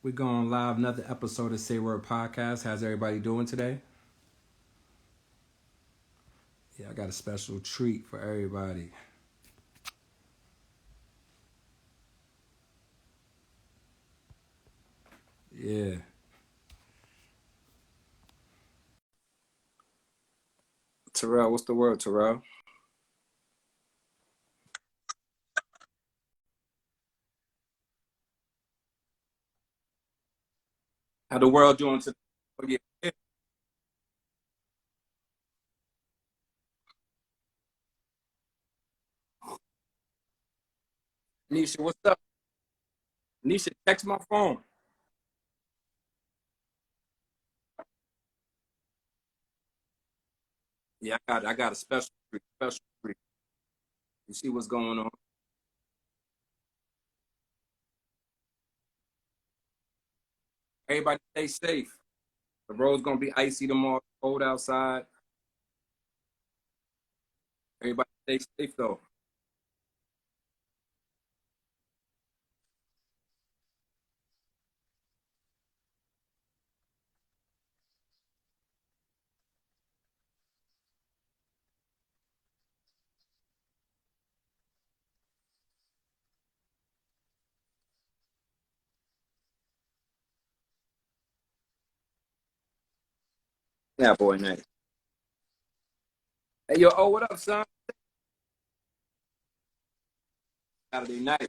We're going live, another episode of Say Word Podcast. How's everybody doing today? Yeah, I got a special treat for everybody. Yeah. Terrell, what's the word, Terrell? How the world doing today? Oh, yeah. Nisha, what's up? Nisha, text my phone. Yeah, I got a special treat, special treat. You see what's going on? Everybody stay safe. The road's gonna be icy tomorrow, cold outside. Everybody stay safe though. Yeah, boy, nice. Hey, yo, oh, what up, son? Saturday night.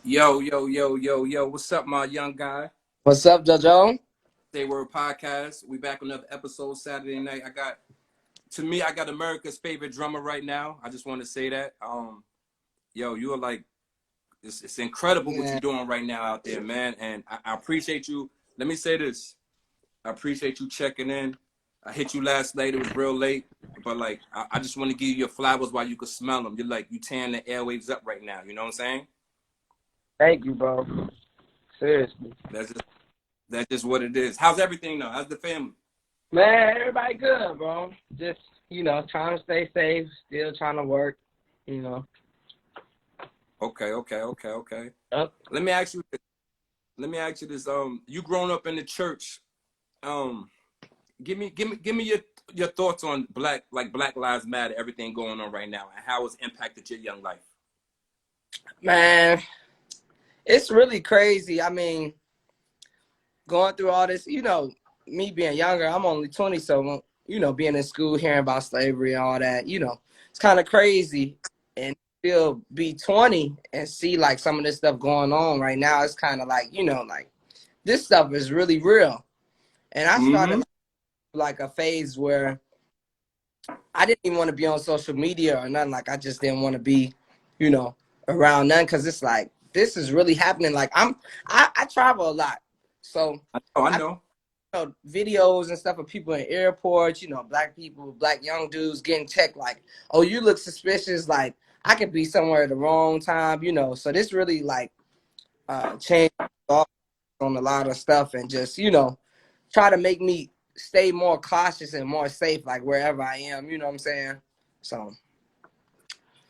Yo, yo, yo, yo, yo. What's up, my young guy? What's up, JoJo? Say Word Podcast. We back on another episode Saturday night. I got America's favorite drummer right now. I just want to say that. Yo, you are like, it's incredible what Yeah. you're doing right now out there, man. And I appreciate you. Let me say this. I appreciate you checking in. I hit you last night. It was real late. But like, I just want to give you your flowers while you can smell them. You're like, you tearing the airwaves up right now. You know what I'm saying? Thank you, bro. Seriously. That's just, that's just what it is. How's everything though? How's the family? Man, everybody good, bro. Just, trying to stay safe, still trying to work, you know. Okay. Yep. Let me ask you. Let me ask you this. You grown up in the church. Um, give me your thoughts on Black Lives Matter, everything going on right now, and how it's impacted your young life. Man, it's really crazy. I mean, going through all this, me being younger, I'm only 20, so, being in school, hearing about slavery and all that, it's kind of crazy. And still be 20 and see, like, some of this stuff going on right now. It's kind of like, like, this stuff is really real. And I Mm-hmm. started like a phase where I didn't even want to be on social media or nothing. Like I just didn't want to be, you know, around none because it's like this is really happening. Like I travel a lot, so I I know. know videos and stuff of people in airports, you know, black people, black young dudes getting checked like, oh, you look suspicious. Like I could be somewhere at the wrong time, you know. So this really like changed on a lot of stuff and just, you know, try to make me stay more cautious and more safe, like wherever I am, you know what I'm saying? So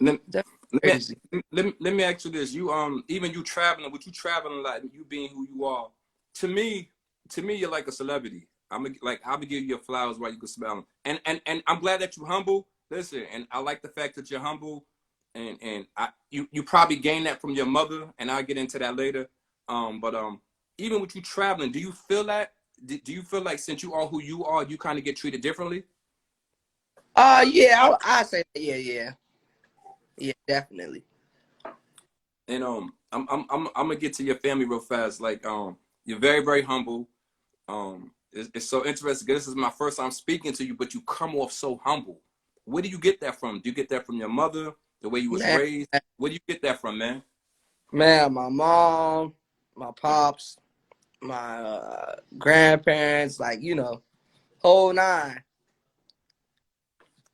Let, that's let crazy. let me ask you this. You even you traveling, with you traveling a lot, you being who you are, to me, you're like a celebrity. I'll be giving you your flowers while you can smell them. And I'm glad that you're humble. Listen, and I like the fact that you're humble, and you probably gained that from your mother, and I'll get into that later. But even with you traveling, do you feel that? Do you feel like since you are who you are, you kind of get treated differently? Yeah, I say that. Yeah, definitely. And I'm gonna get to your family real fast. Like you're very very humble. It's so interesting. This is my first time speaking to you, but you come off so humble. Where do you get that from? Do you get that from your mother? The way you was Man, raised? Where do you get that from, man? man, my mom, my pops, my grandparents, like, you know, whole nine.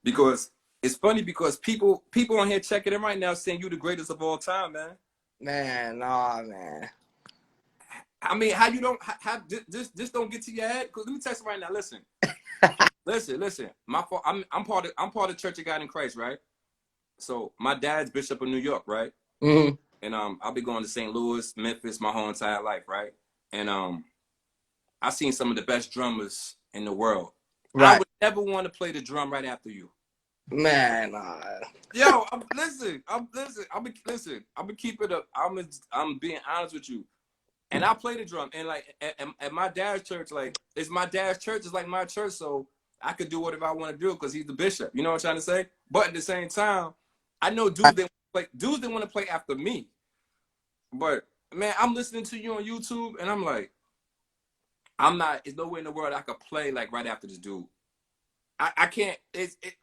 Because it's funny because people on here checking in right now saying you the greatest of all time, man. Man, nah, man. I mean, how you don't how this don't get to your head? Cause let me tell you right now. Listen, listen. My fault. I'm part of Church of God in Christ, right? So my dad's Bishop of New York, right? Hmm. And I'll be going to St. Louis, Memphis, my whole entire life, right? And I seen some of the best drummers in the world. I Right. would never want to play the drum right after you. Man, nah. Yo, listen. I'm gonna keep it up. I'm being honest with you. And I play the drum, and like at my dad's church, like it's my dad's church, it's like my church, so I could do whatever I want to do because he's the bishop. You know what I'm trying to say? But at the same time, I know dudes that want to play after me. But man, I'm listening to you on YouTube, and I'm like, I'm not. There's no way in the world I could play like right after this dude. I can't.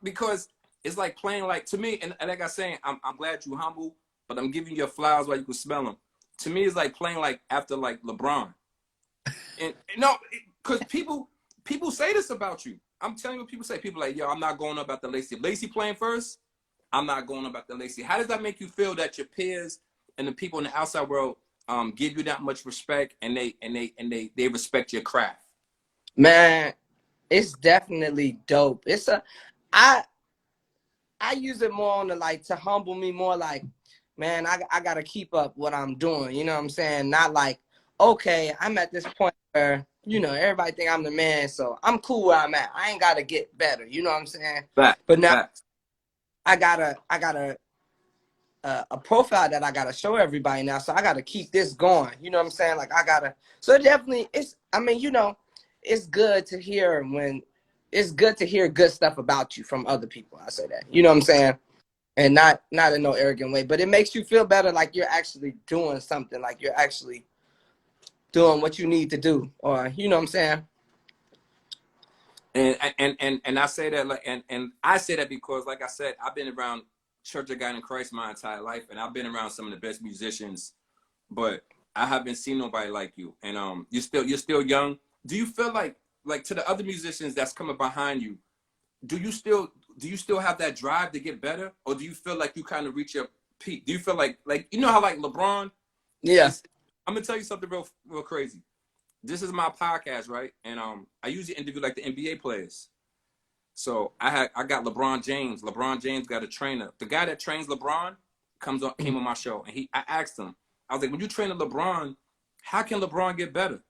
Because it's like playing like to me, and like I was saying, I'm glad you humble, but I'm giving you your flowers while you can smell them. To me, it's like playing like after like LeBron. And no, because people say this about you. I'm telling you what people say. People like, yo, I'm not going up after Lacey. If Lacey playing first, I'm not going up after Lacey. How does that make you feel that your peers and the people in the outside world give you that much respect and they respect your craft? Man, it's definitely dope. I I use it more on the like to humble me more like, man, I gotta keep up what I'm doing. You know what I'm saying? Not like, okay, I'm at this point where, you know, everybody think I'm the man, so I'm cool where I'm at. I ain't gotta get better. You know what I'm saying? Facts, But now facts. I got a profile that I gotta show everybody now, so I gotta keep this going. You know what I'm saying? Like I gotta. So definitely, it's. I mean, you know, it's good to hear when it's good to hear good stuff about you from other people. I say that. You know what I'm saying? And not in no arrogant way, but it makes you feel better, like you're actually doing something, like you're actually doing what you need to do, or you know what I'm saying? And I say that like and I say that because like I said, I've been around Church of God in Christ my entire life, and I've been around some of the best musicians, but I haven't seen nobody like you. And you're still young. Do you feel like to the other musicians that's coming behind you? Do you still have that drive to get better, or do you feel like you kind of reach your peak? Do you feel like you know how like LeBron? Yeah. It's I'm gonna tell you something real crazy. This is my podcast, right? And I usually interview like the NBA players. So I got LeBron James. LeBron James got a trainer. The guy that trains LeBron came on my show, and I asked him. I was like, when you train LeBron, how can LeBron get better?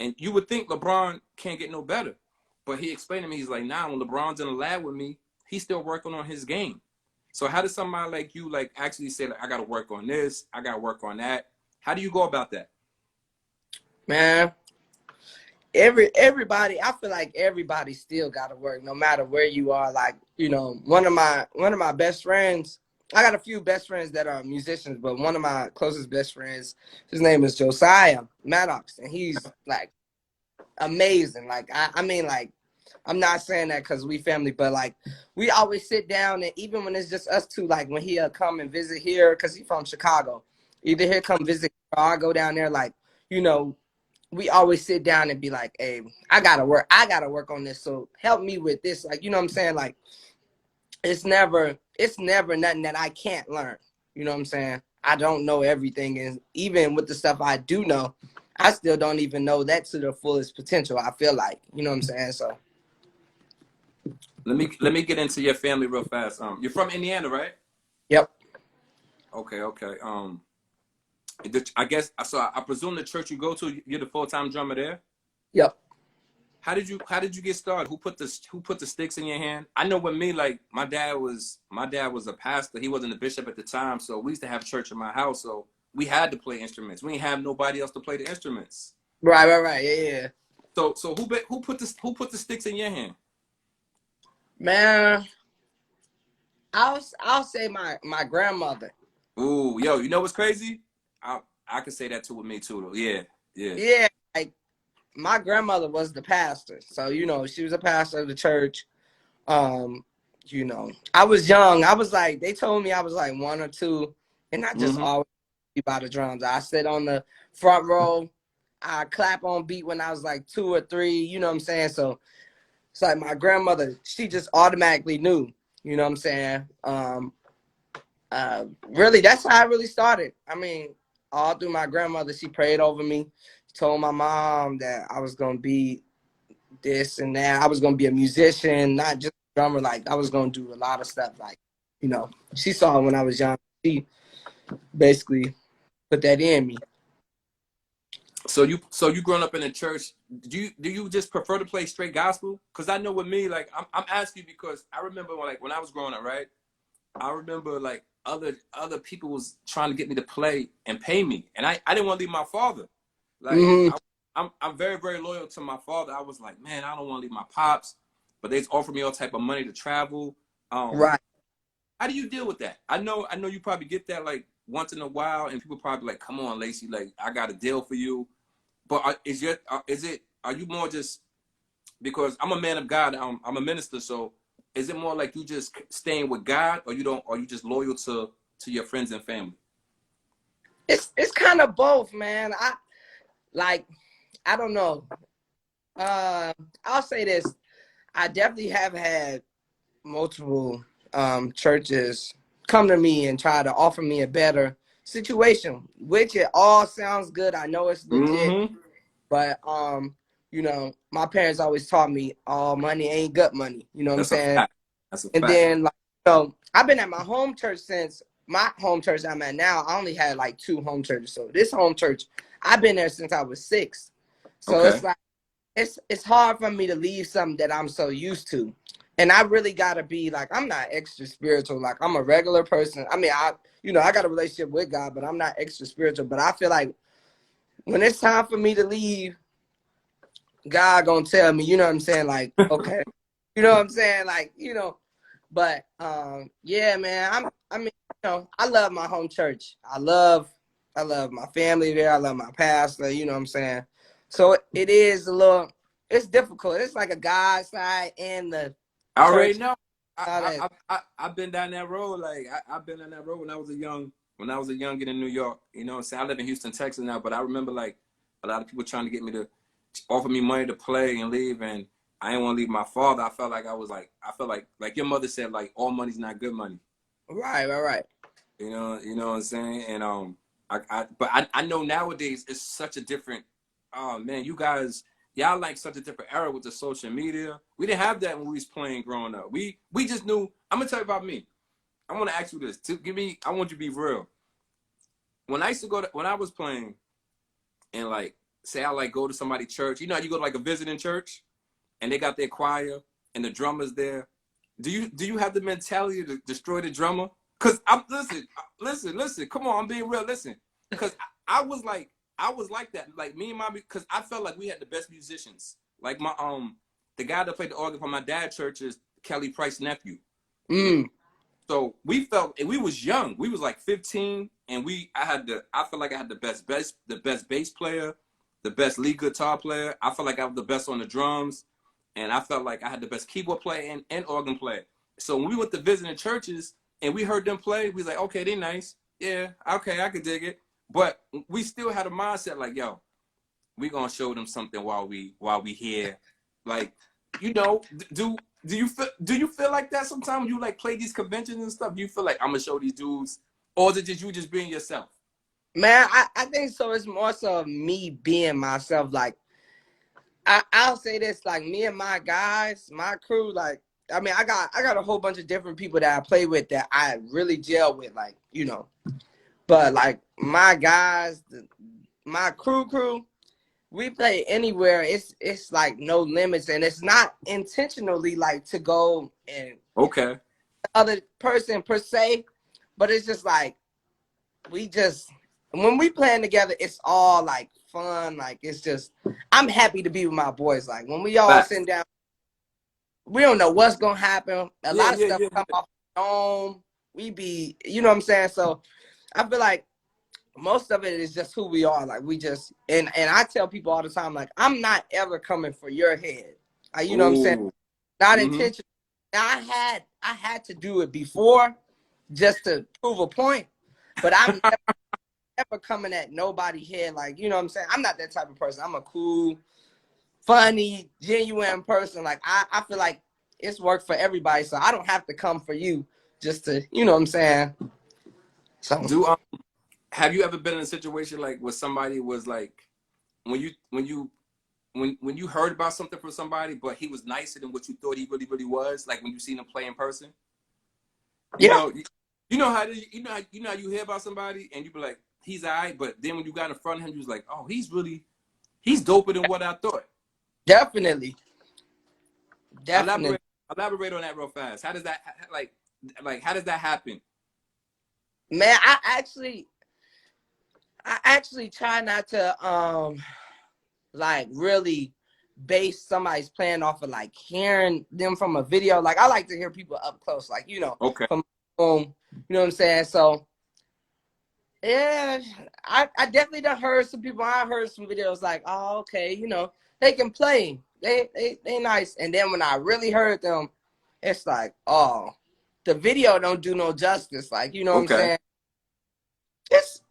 And you would think LeBron can't get no better, but he explained to me. He's like, nah, when LeBron's in the lab with me, he's still working on his game. So how does somebody like you like actually say like I got to work on this, I got to work on that? How do you go about that? Man, everybody, I feel like everybody still gotta work no matter where you are. Like, you know, one of my best friends, I got a few best friends that are musicians, but one of my closest best friends, his name is Josiah Maddox, and he's like amazing. Like I mean, like, I'm not saying that because we family, but like we always sit down, and even when it's just us two, like when he'll come and visit here, because he's from Chicago, Either he'll come visit or I go down there. Like, you know, we always sit down and be like, hey, I gotta work on this. So help me with this. Like, you know what I'm saying? Like, it's never nothing that I can't learn. You know what I'm saying? I don't know everything. And even with the stuff I do know, I still don't even know that to the fullest potential, I feel like. You know what I'm saying? So Let me get into your family real fast. You're from Indiana, right? yep. Okay, okay. I guess so. I presume the church you go to, you're the full-time drummer there. Yep. How did you get started? Who put the sticks in your hand? I know with me, like my dad was a pastor. He wasn't a bishop at the time, so we used to have church in my house. So we had to play instruments. We didn't have nobody else to play the instruments. Right. Yeah. So who put the sticks in your hand? Man, I'll say my grandmother. Ooh, yo, you know what's crazy? I can say that too with me too, though. Yeah, yeah. Yeah, like my grandmother was the pastor. So, you know, she was a pastor of the church. Um, you know, I was young. I was like, they told me I was like 1 or 2, and I just Mm-hmm. always be by the drums. I sit on the front row. I clap on beat when I was like 2 or 3. You know what I'm saying? So it's like my grandmother, she just automatically knew. You know what I'm saying? Really, that's how I really started. I mean, all through my grandmother, she prayed over me. She told my mom that I was gonna be this and that. I was gonna be a musician, not just a drummer. Like I was gonna do a lot of stuff. Like, you know, she saw when I was young. She basically put that in me. So you growing up in the church, do you just prefer to play straight gospel? Because I know with me, like I'm asking you because I remember when I was growing up, right? I remember like other people was trying to get me to play and pay me, and I didn't want to leave my father. Like Hmm. I'm very very loyal to my father. I was like, man, I don't want to leave my pops, but they offered me all type of money to travel. Um, Right. how do you deal with that? I know you probably get that like once in a while, and people probably like, come on, Lacey, like I got a deal for you. But are you more just because I'm a man of God, I'm a minister, so is it more like you just staying with God, or you don't, or you just loyal to your friends and family? It's kind of both, man. Like I don't know. I'll say this. I definitely have had multiple churches come to me and try to offer me a better situation, which it all sounds good. I know it's legit, Mm-hmm. but you know, my parents always taught me all money ain't good money. You know what I'm That's a saying? fact. That's a And fact. then like, so I've been at my home church since my home church I'm at now. I only had like 2 home churches. So this home church, I've been there since I was 6. So Okay. it's like it's hard for me to leave something that I'm so used to. And I really gotta be like, I'm not extra spiritual. Like I'm a regular person. I mean, I got a relationship with God, but I'm not extra spiritual. But I feel like when it's time for me to leave, God gonna tell me, you know what I'm saying? Like, okay. You know what I'm saying? Like, you know, but yeah, man, I mean, you know, I love my home church. I love my family there. I love my pastor, you know what I'm saying? So it is a little it's difficult. It's like a God side and the I already church. know. All that. I've been down that road. Like I've been on that road when I was a youngin in New York. You know what I'm saying? I live in Houston, Texas now, but I remember like a lot of people trying to get me to offer me money to play and leave, and I didn't want to leave my father. I felt like your mother said, like all money's not good money. Right. You know what I'm saying? And but I know nowadays it's such a different. Oh man, you guys, y'all like such a different era with the social media. We didn't have that when we was playing growing up. We just knew. I'm gonna tell you about me. I want to ask you this. I want you to be real. When I used to when I was playing, and like say I like go to somebody's church. You know how you go to like a visiting church, and they got their choir and the drummers there. Do you have the mentality to destroy the drummer? Cause I'm listen. Come on, I'm being real. Listen, cause I was like that. Like me and my, cause I felt like we had the best musicians. Like the guy that played the organ for my dad's church is Kelly Price's nephew. You know, Mm, so we felt, and we was young. We was like 15, and I felt like I had the best bass player, the best lead guitar player. I felt like I was the best on the drums, and I felt like I had the best keyboard player and organ player. So when we went to visiting churches and we heard them play, we was like, okay, they nice. Yeah, okay, I could dig it. but we still had a mindset like, yo, we gonna show them something while we here. Like, you know, do you feel like that sometimes when you like play these conventions and stuff? Do you feel like I'm gonna show these dudes, or is it just you just being yourself? Man, I think so. It's more so me being myself. Like, I'll say this, like me and my guys, my crew, like, I mean, I got a whole bunch of different people that I play with that I really gel with, like, you know. But like my guys, my crew, we play anywhere. It's like no limits, and it's not intentionally like to go and Okay. the other person per se, but it's just like we just when we playing together, it's all like fun. Like it's just I'm happy to be with my boys. Like when we all Facts. sitting down, we don't know what's gonna happen. A Yeah, lot of yeah, stuff yeah, come yeah. off the dome. We be, you know what I'm saying? So I feel like most of it is just who we are. Like we just and I tell people all the time, like I'm not ever coming for your head. You know what I'm saying? Ooh. Not Mm-hmm. intentional. Now I had to do it before just to prove a point, but I'm never coming at nobody head. Like you know what I'm saying? I'm not that type of person. I'm a cool, funny, genuine person. Like I feel like it's worked for everybody, so I don't have to come for you just to, you know what I'm saying? So Have you ever been in a situation like where somebody was like when you heard about something from somebody, but he was nicer than what you thought he really was, like when you seen him play in person? You yeah, know, you know how you hear about somebody and you be like, he's alright, but then when you got in front of him, you was like, oh, he's doper than what I thought. definitely. Definitely. Elaborate on that real fast. How does that like how does that happen? Man, I actually try not to like really base somebody's plan off of like hearing them from a video. Like I like to hear people up close, like, you know, Okay. from home, you know what I'm saying? So yeah, I definitely done heard some people. I heard some videos like, oh, okay, you know, they can play. They nice. And then when I really heard them, it's like, oh, the video don't do no justice. Like, you know what I'm Okay. saying? It's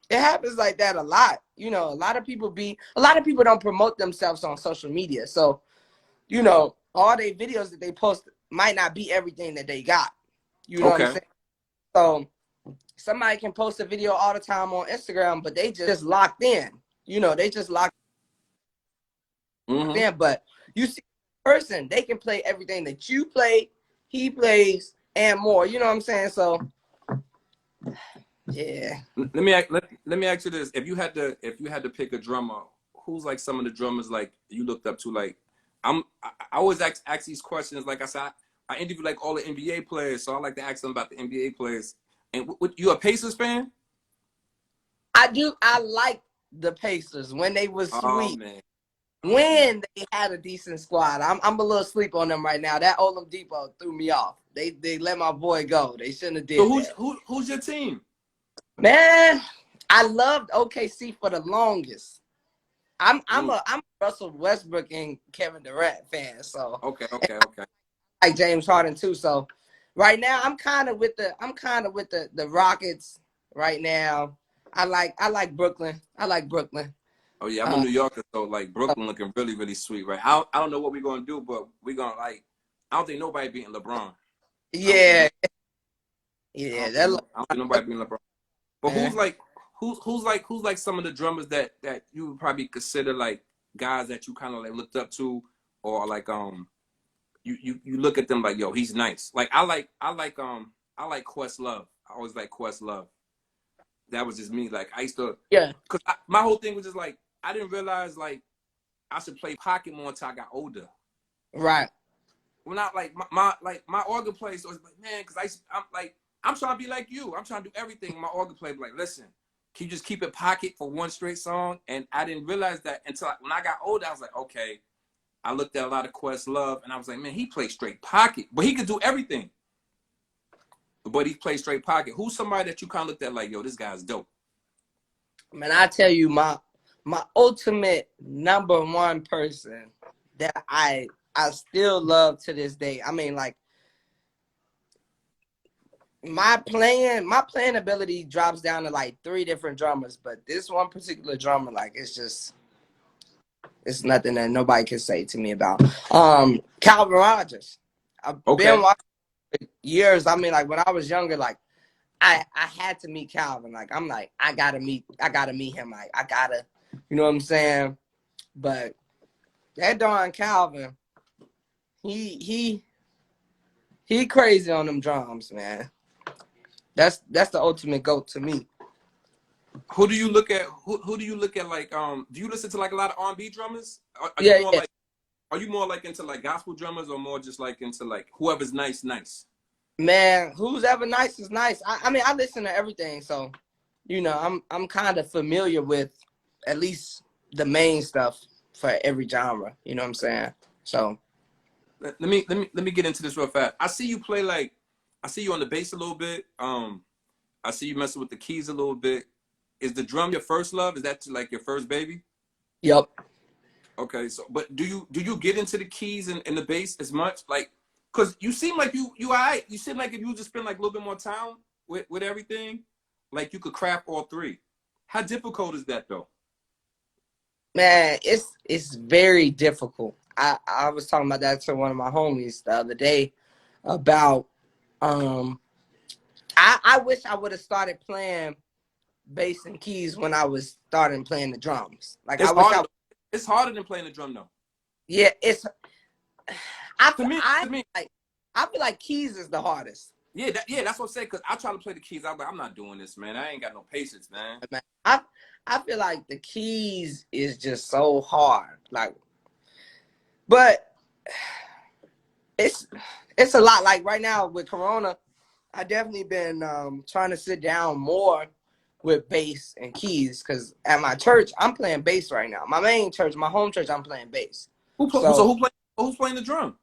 it happens like that a lot. You know, a lot of people don't promote themselves on social media. So, you know, all their videos that they post might not be everything that they got. You know what I'm Okay. saying? So somebody can post a video all the time on Instagram, but they just locked in. You know, they just locked Mm-hmm. in. But you see a person, they can play everything that you play, he plays, and more. You know what I'm saying? So yeah. Let me ask you this: if you had to pick a drummer, who's like some of the drummers like you looked up to? Like I always ask these questions. Like I said, I interview like all the NBA players, so I like to ask them about the NBA players. And you a Pacers fan? I do. I like the Pacers when they was Oh sweet. man. When they had a decent squad. I'm a little sleep on them right now. That Olum Depot threw me off. They let my boy go. They shouldn't have So did that. who's your team? Man, I loved OKC for the longest. Mm. I'm a Russell Westbrook and Kevin Durant fan. So Okay. I like James Harden too. So right now I'm kind of with the Rockets right now. I like Brooklyn. I like Brooklyn. Oh yeah, I'm a Uh, New Yorker, so like Brooklyn looking really sweet, right? I don't know what we're gonna do, but we're gonna like. I don't think nobody beating LeBron. I don't think yeah, no. yeah. That look I don't think nobody beating LeBron. But man. who's like some of the drummers that you would probably consider like guys that you kind of like looked up to, or like you look at them like, yo, he's nice. Like I like Questlove. I always like Questlove. That was just me. Like I used to, Yeah, cause my whole thing was just like I didn't realize like I should play pocket more until I got older. right. When I like my organ player was like, man, cause I'm like I'm trying to be like you. I'm trying to do everything. My organ player like, listen, can you just keep it pocket for one straight song? And I didn't realize that until when I got older. I was like, okay. I looked at a lot of Questlove, and I was like, man, he plays straight pocket, but he could do everything. But he plays straight pocket. Who's somebody that you kind of looked at like, yo, this guy's dope? Man, I tell you, my ultimate number one person that I still love to this day. I mean, like my playing ability drops down to like 3 different drummers, but this one particular drummer, like it's nothing that nobody can say to me about. Calvin Rogers. I've been Okay. watching for years. I mean, like when I was younger, like I had to meet Calvin. Like I'm like, I gotta meet him. Like I gotta, you know what I'm saying? But that darn Calvin, he crazy on them drums, man. That's the ultimate GOAT to me. Who do you look at? Who do you look at? Like, do you listen to like a lot of R&B drummers? Are you Yeah, more yeah. like, are you more like into like gospel drummers, or more just like into like whoever's nice, nice? Man, who's ever nice is nice. I mean, I listen to everything, so you know, I'm kind of familiar with at least the main stuff for every genre. You know what I'm saying? So Let me get into this real fast. I see you play like, I see you on the bass a little bit. I see you messing with the keys a little bit. Is the drum your first love? Is that like your first baby? yep. Okay, so but do you get into the keys and the bass as much? Like, cause you seem like you alright. You seem like if you just spend like a little bit more time with everything, like you could craft all three. How difficult is that though? Man, it's very difficult. I was talking about that to one of my homies the other day about um I wish I would have started playing bass and keys when I was starting playing the drums. Like I It's wish harder. I It's harder than playing the drum though. yeah, it's To me, to me, I feel like keys is the hardest. yeah, that's what I'm saying. Cause I try to play the keys. I'm like, I'm not doing this, man. I ain't got no patience, man. Man. I feel like the keys is just so hard. Like, but it's it's a lot. Like right now with Corona, I definitely been trying to sit down more with bass and keys because at my church I'm playing bass right now. My main church, my home church, I'm playing bass. So So who's playing the drum?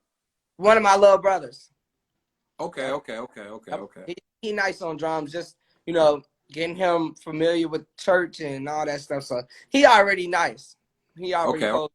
one of my little brothers, Okay, okay, okay, okay, okay. he nice on drums. Just you know, getting him familiar with church and all that stuff. So he already nice. He already Okay. close.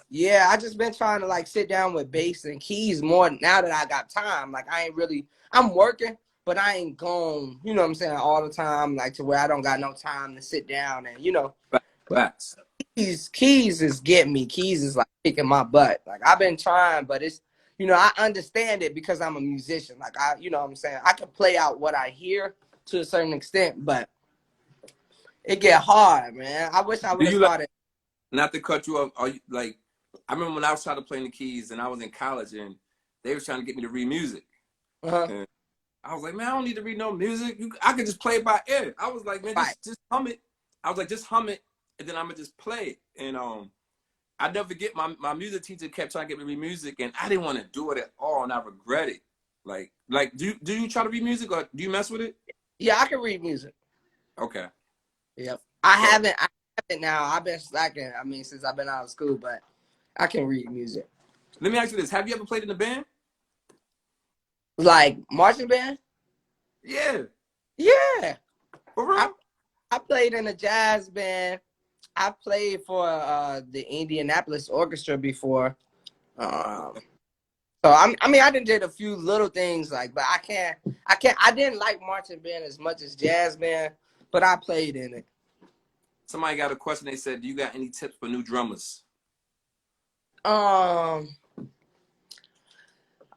Yeah, I just been trying to like sit down with bass and keys more now that I got time. Like I ain't really, I'm working, but I ain't gone, you know what I'm saying, all the time, like to where I don't got no time to sit down and, you know, but Facts. keys is getting me. Keys is like kicking my butt. Like I've been trying, but it's, you know, I understand it because I'm a musician. Like you know what I'm saying? I can play out what I hear to a certain extent, but it get hard, man. I wish I Do would have you like, started. not to cut you off? Are you like? I remember when I was trying to play the keys and I was in college and they was trying to get me to read music. Uh-huh. And I was like, man, I don't need to read no music. I could just play it by ear. I was like, man, Right. just hum it. I was like, just hum it, and then I'm gonna just play it. And I never forget my music teacher kept trying to get me to read music, and I didn't want to do it at all, and I regret it. Like, do you try to read music or do you mess with it? Yeah, I can read music. Okay. Yep. So I haven't now. I've been slacking, I mean, since I've been out of school, but I can read music. let me ask you this: have you ever played in a band? Like marching band? Yeah, Yeah. for I, real. I played in a jazz band. I played for the Indianapolis Orchestra before. Um, so I mean I did a few little things like, but I didn't like marching band as much as jazz band, but I played in it. Somebody got a question. They said, "Do you got any tips for new drummers?" Um,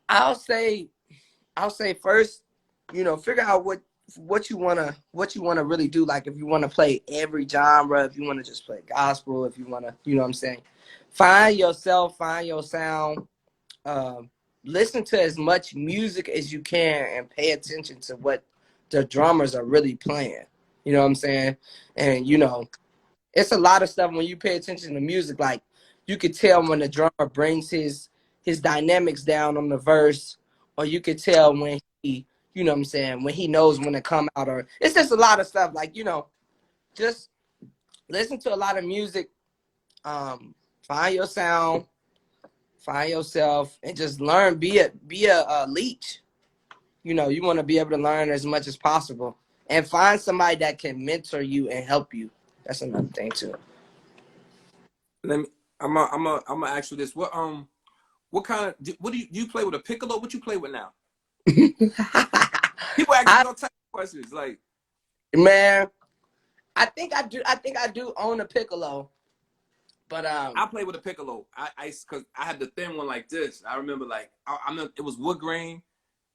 I'll say first, you know, figure out what you wanna really do. Like if you wanna play every genre, if you wanna just play gospel, if you wanna, you know what I'm saying, find yourself, find your sound. Um, Listen to as much music as you can and pay attention to what the drummers are really playing. You know what I'm saying? And you know, it's a lot of stuff when you pay attention to music. Like you could tell when the drummer brings his dynamics down on the verse, or you could tell when he, you know what I'm saying, when he knows when to come out. Or it's just a lot of stuff. Like you know, just listen to a lot of music. Find your sound, find yourself, and just learn. Be a leech. You know, you want to be able to learn as much as possible, and find somebody that can mentor you and help you. That's another thing too. Let me. I'm gonna ask you this. What kind of? What do you play with a piccolo? What you play with now? People ask me I all types of questions. Like, man, I think I do. I think I do own a piccolo, but I play with a piccolo. Cause I had the thin one like this. I remember like I remember it was wood grain,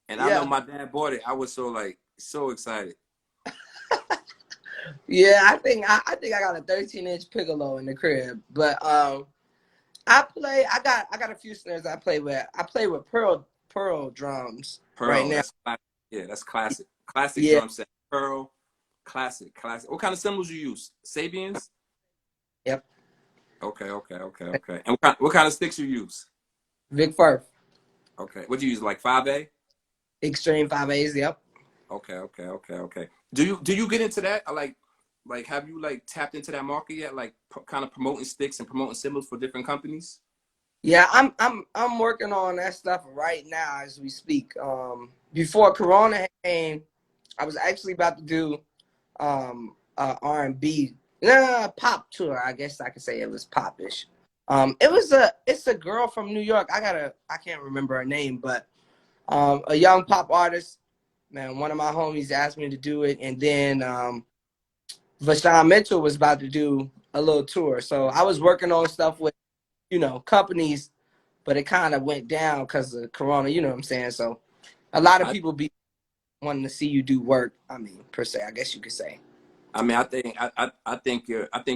and I remember yeah, my dad bought it. I was so excited. yeah. I think I got a 13-inch piccolo in the crib, but I play. I got a few snares I play with. I play with pearl drums right Pearl, now. that's classic. Yeah, that's classic. Classic Yeah. drum set. Pearl, classic. What kind of cymbals you use? Sabians? Yep. Okay. And what kind of sticks you use? Vic Firth. Okay. What do you use? Like 5A? Extreme 5As. Yep. Okay. Do you get into that? Like have you like tapped into that market yet? Like kind of promoting sticks and promoting cymbals for different companies? Yeah, I'm working on that stuff right now as we speak. Before Corona came, I was actually about to do R&B, pop tour. I guess I could say it was popish. It's a girl from New York. I can't remember her name, but a young pop artist. Man, one of my homies asked me to do it, and then Vashawn Mitchell was about to do a little tour. So I was working on stuff with companies, but it kind of went down because of Corona. You know what I'm saying? So a lot of I people be wanting to see you do work. I mean, per se, I guess you could say. I mean I think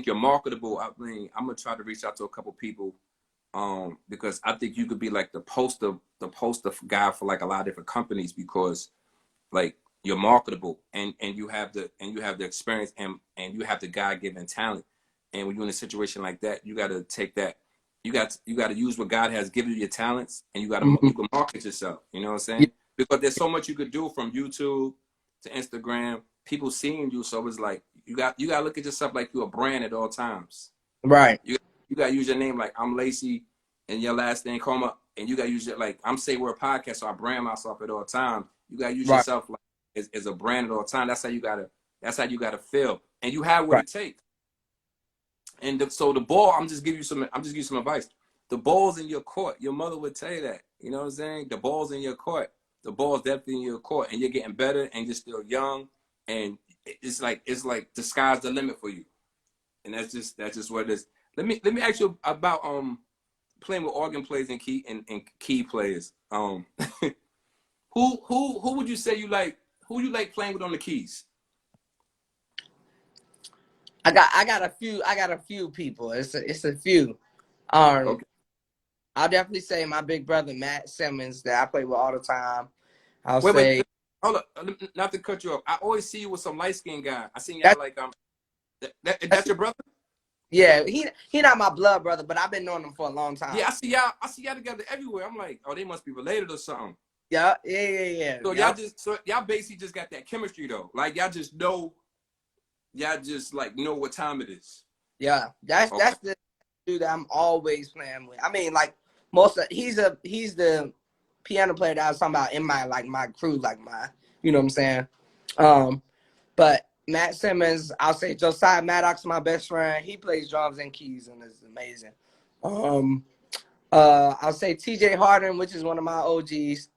you're marketable. I mean, I'm gonna try to reach out to a couple people because I think you could be like the poster guy for like a lot of different companies because like you're marketable and you have the experience and you have the God-given talent. And when you're in a situation like that, you got to take that. You got to use what God has given you, your talents, and Mhm. you can market yourself. You know what I'm Yeah, saying? Because there's so much you could do from YouTube to Instagram. People seeing you, so it's like you got to look at yourself like you're a brand at all times. right, You got to use your name like I'm Lacey and your last name Coma, and you got to use it like I'm Say Word Podcast, so I brand myself at all times. You got to use right, yourself like as a brand at all times. That's how you gotta feel, and you have what right. it takes. And so the ball, I'm just giving you some advice. The ball's in your court. Your mother would tell you that. You know what I'm saying? The ball's in your court. The ball's definitely in your court, and you're getting better, and you're still young, and it's like the sky's the limit for you, and that's just what it is. Let me ask you about playing with organ players and key players. Who would you say you like? Who you like playing with on the keys? I got a few people. It's a few. Um, Okay. I'll definitely say my big brother Matt Simmons that I play with all the time. I'll Wait. say Hold up. Not to cut you off. I always see you with some light skinned guy. I seen y'all that, like that's that's your brother? yeah. He not my blood brother, but I've been knowing him for a long time. Yeah, I see y'all together everywhere. I'm like, oh, they must be related or something. Yeah. So Yeah. y'all basically just got that chemistry though. Like y'all just like know what time it is. Yeah, that's Okay. that's the dude that I'm always playing with. I mean, like most of he's the piano player that I was talking about in my crew, like my what I'm saying. Um, but Matt Simmons, I'll say Josiah Maddox, my best friend. He plays drums and keys and is amazing. Um, I'll say T.J. Harden, which is one of my OGs.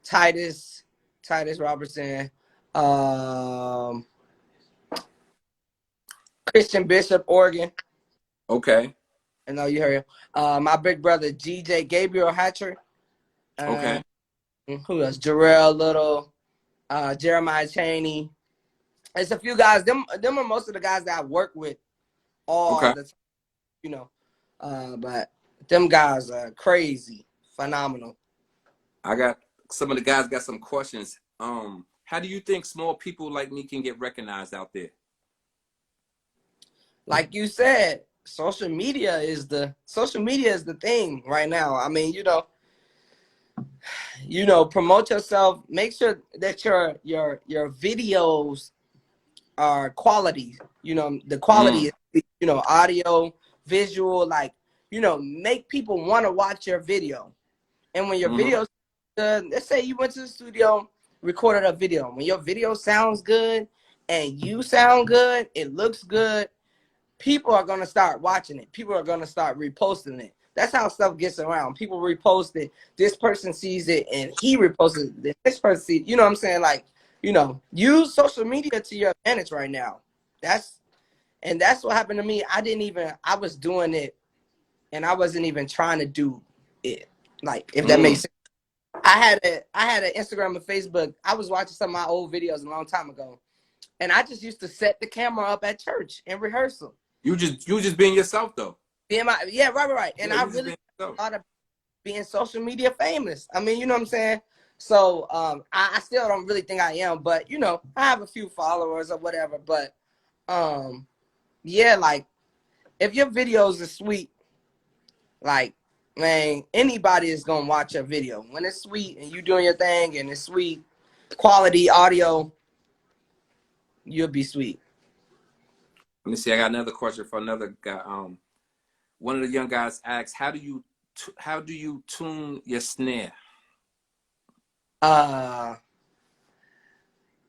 Titus, Titus Robertson. Um, Christian Bishop, Oregon. Okay. I know you heard him. My big brother GJ Gabriel Hatcher. Uh, Okay. who else? Jarrell Little, Jeremiah Chaney. There's a few guys. Them are most of the guys that I work with all Okay. the time, you know. But them guys are crazy, phenomenal. I got some of the guys got some questions. How do you think small people like me can get recognized out there? Like you said, social media is the thing right now. I mean, promote yourself. Make sure that your videos are quality. The Mm, quality is, audio, visual, like, make people want to watch your video. And when your mm-hmm, video, let's say you went to the studio, recorded a video. When your video sounds good and you sound good, it looks good, people are going to start watching it. People are going to start reposting it. that's how stuff gets around. People repost it. This person sees it, and he reposted it. This person sees. You know what I'm saying? Like, use social media to your advantage right now. That's what happened to me. I was doing it, and I wasn't even trying to do it. Like, if that makes sense. I had an Instagram and Facebook. I was watching some of my old videos a long time ago, and I just used to set the camera up at church in rehearsal. You just being yourself though. Yeah, right. And Yeah, I really thought of being social media famous. I mean, you know what I'm saying? So I still don't really think I am, but I have a few followers or whatever. But yeah, like if your videos are sweet, like, man, anybody is gonna watch your video. When it's sweet and you doing your thing and it's sweet quality audio, you'll be sweet. Let me see. I got another question for another guy. One of the young guys asked, "How do you tune your snare?"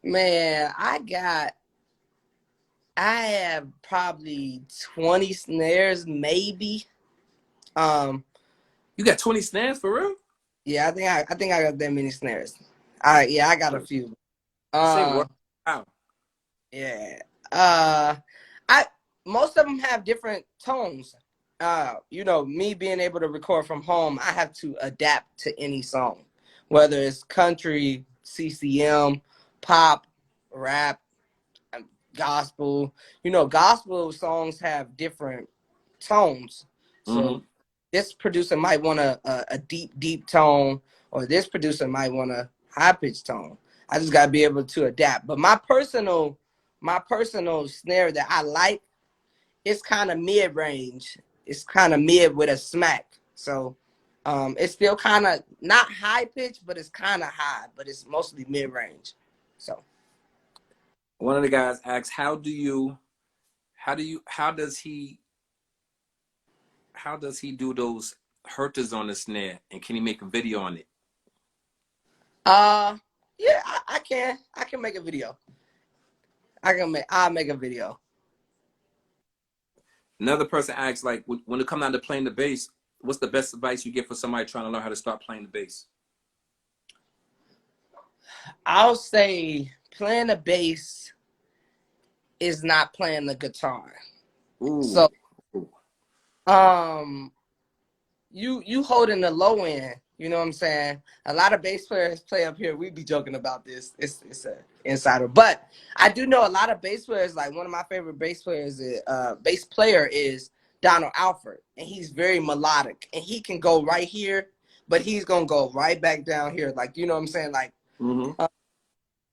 Man, I have probably 20 snares, maybe. You got 20 snares for real? Yeah, I think I got that many snares. I got a few. Say what? Wow. Yeah. I most of them have different tones. Me being able to record from home, I have to adapt to any song, whether it's country, CCM, pop, rap, gospel. Gospel songs have different tones. So this producer might want a deep, deep tone, or this producer might want a high pitched tone. I just gotta be able to adapt. But my personal snare that I like, it's kind of mid range. It's kind of mid with a smack. So it's still kind of not high pitched, but it's kind of high, but it's mostly mid range. So one of the guys asked, how does he do those herters on the snare, and can he make a video on it? Yeah, I can make a video. I'll make a video. Another person asked, like, when it comes down to playing the bass, what's the best advice you get for somebody trying to learn how to start playing the bass? I'll say playing the bass is not playing the guitar. Ooh. So you holding the low end, you know what I'm saying? A lot of bass players play up here. We be joking about this. It's an insider. But I do know a lot of bass players, like one of my favorite bass player is Donald Alford, and he's very melodic, and he can go right here, but he's gonna go right back down here, like, you know what I'm saying? Like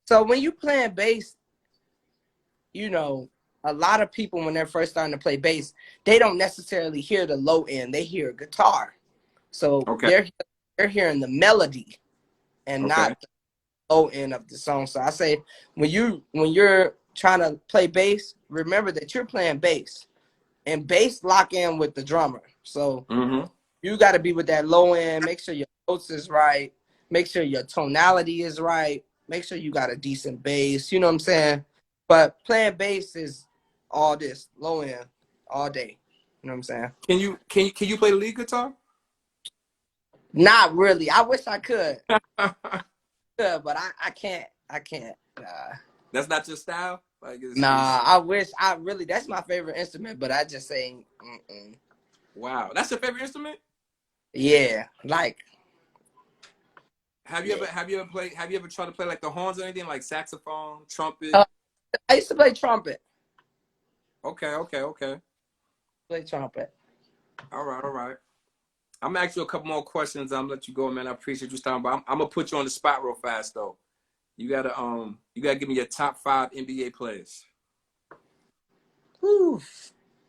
so when you playing bass, a lot of people, when they're first starting to play bass, they don't necessarily hear the low end. They hear guitar. So they're hearing the melody and not the low end of the song. So I say when you're trying to play bass, remember that you're playing bass, and bass lock in with the drummer. So you got to be with that low end. Make sure your notes is right. Make sure your tonality is right. Make sure you got a decent bass. You know what I'm saying? But playing bass is all this low end all day. You know what I'm saying? Can you play the lead guitar? Not really. I wish I could. But I can't. That's not your style? Like, I wish. That's my favorite instrument, but I just ain't. Wow. That's your favorite instrument? Yeah. Like. Have you ever tried to play like the horns or anything, like saxophone, trumpet? I used to play trumpet. Okay. Play trumpet. All right. I'm gonna ask you a couple more questions. I'm gonna let you go, man. I appreciate you stopping by. I'm gonna put you on the spot real fast though. You gotta give me your top 5 NBA players. Whew.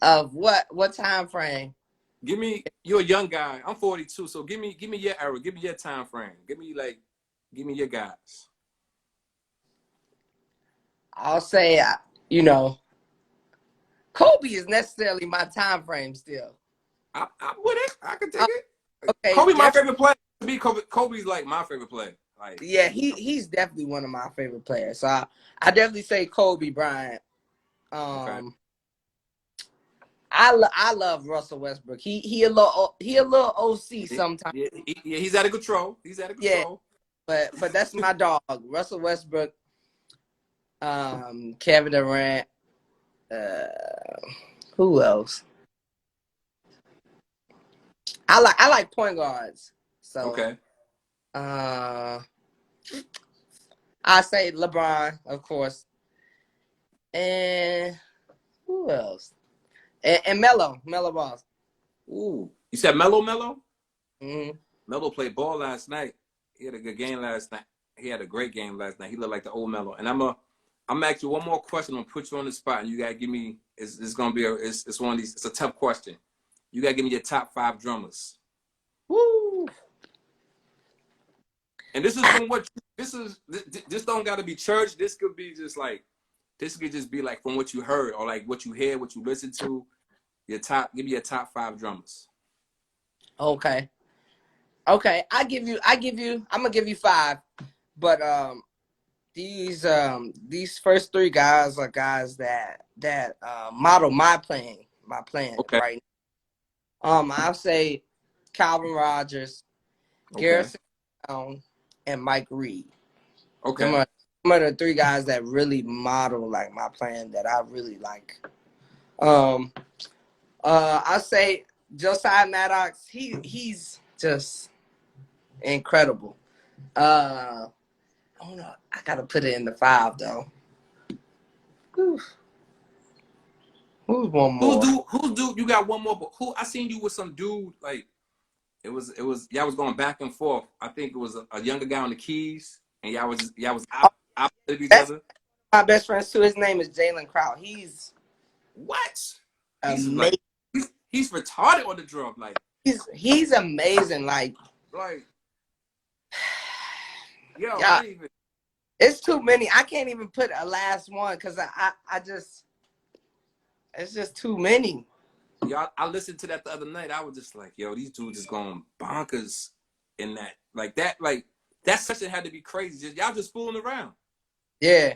Of what time frame? You're a young guy. I'm 42, so give me your era. Give me your time frame. Give me your guys. I'll say, Kobe is necessarily my time frame still. I'm with it. I can take it. Okay. Kobe, my favorite player. To me, Kobe's like my favorite player. Like, yeah, he's definitely one of my favorite players. So I definitely say Kobe Bryant. I I love Russell Westbrook. He a little OC sometimes. Yeah, he's out of control. He's out of control. Yeah, but that's my dog, Russell Westbrook. Kevin Durant. Who else? I like point guards. So Okay. I say LeBron, of course. And who else? And Melo Boss. Ooh. You said Melo? Mm-hmm. Melo played ball last night. He had a good game last night. He had a great game last night. He looked like the old Melo. And I'm asking you one more question. I'm gonna put you on the spot, and you gotta give me. It's gonna be it's one of these. It's a tough question. You gotta give me your top 5 drummers. Woo! And this is from what this don't gotta be church. This could be just like this could just be like from what you heard or like what you hear, what you listen to. Give me your top 5 drummers. Okay. I'm gonna give you 5. But these first 3 guys are guys that model my playing Okay. right now. I'll say Calvin Rogers, Garrison Brown, and Mike Reed. Okay. Them are the 3 guys that really model like my playing that I really like. I say Josiah Maddox. He's just incredible. I don't know. I gotta put it in the 5 though. Who's one more? Who's dude? You got one more, but who? I seen you with some dude like it was y'all was going back and forth. I think it was a younger guy on the keys, and y'all was opposite each That's other. my best friend too. His name is Jalen Kraut. He's What? He's amazing. like he's retarded on the drum, like He's amazing. Like yo, yeah, it's too many. I can't even put a last one because I just it's just too many. Y'all, I listened to that the other night. I was just like, yo, these dudes is going bonkers in that. Like that session had to be crazy. Y'all just fooling around. Yeah.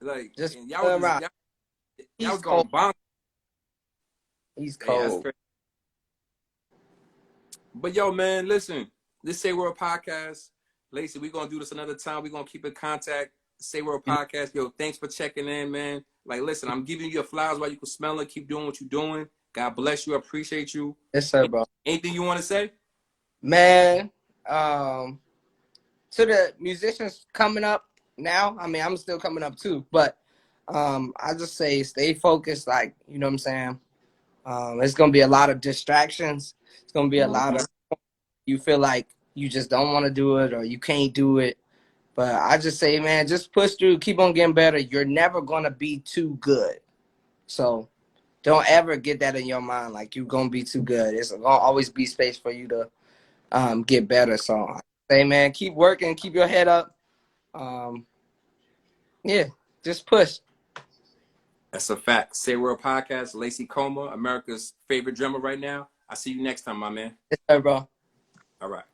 Like Just and y'all was y'all was going bonkers. He's cold. Yeah, but yo, man, listen. This Say World Podcast. Lacey, we're gonna do this another time. We're gonna keep in contact. Say World Podcast. Yo, thanks for checking in, man. Like, listen, I'm giving you your flowers while you can smell it. Keep doing what you're doing. God bless you. I appreciate you. Yes, sir, bro. Anything you want to say? Man, to the musicians coming up now, I mean, I'm still coming up too, but I just say stay focused, like, you know what I'm saying? It's going to be a lot of distractions. It's going to be a lot of, you feel like you just don't want to do it or you can't do it. But I just say, man, just push through, keep on getting better. You're never going to be too good. So don't ever get that in your mind, like you're going to be too good. It's going to always be space for you to get better. So I say, man, keep working, keep your head up. Yeah, just push. That's a fact. Say World Podcast, Lacey Coma, America's favorite drummer right now. I'll see you next time, my man. Yes, sir, bro. All right.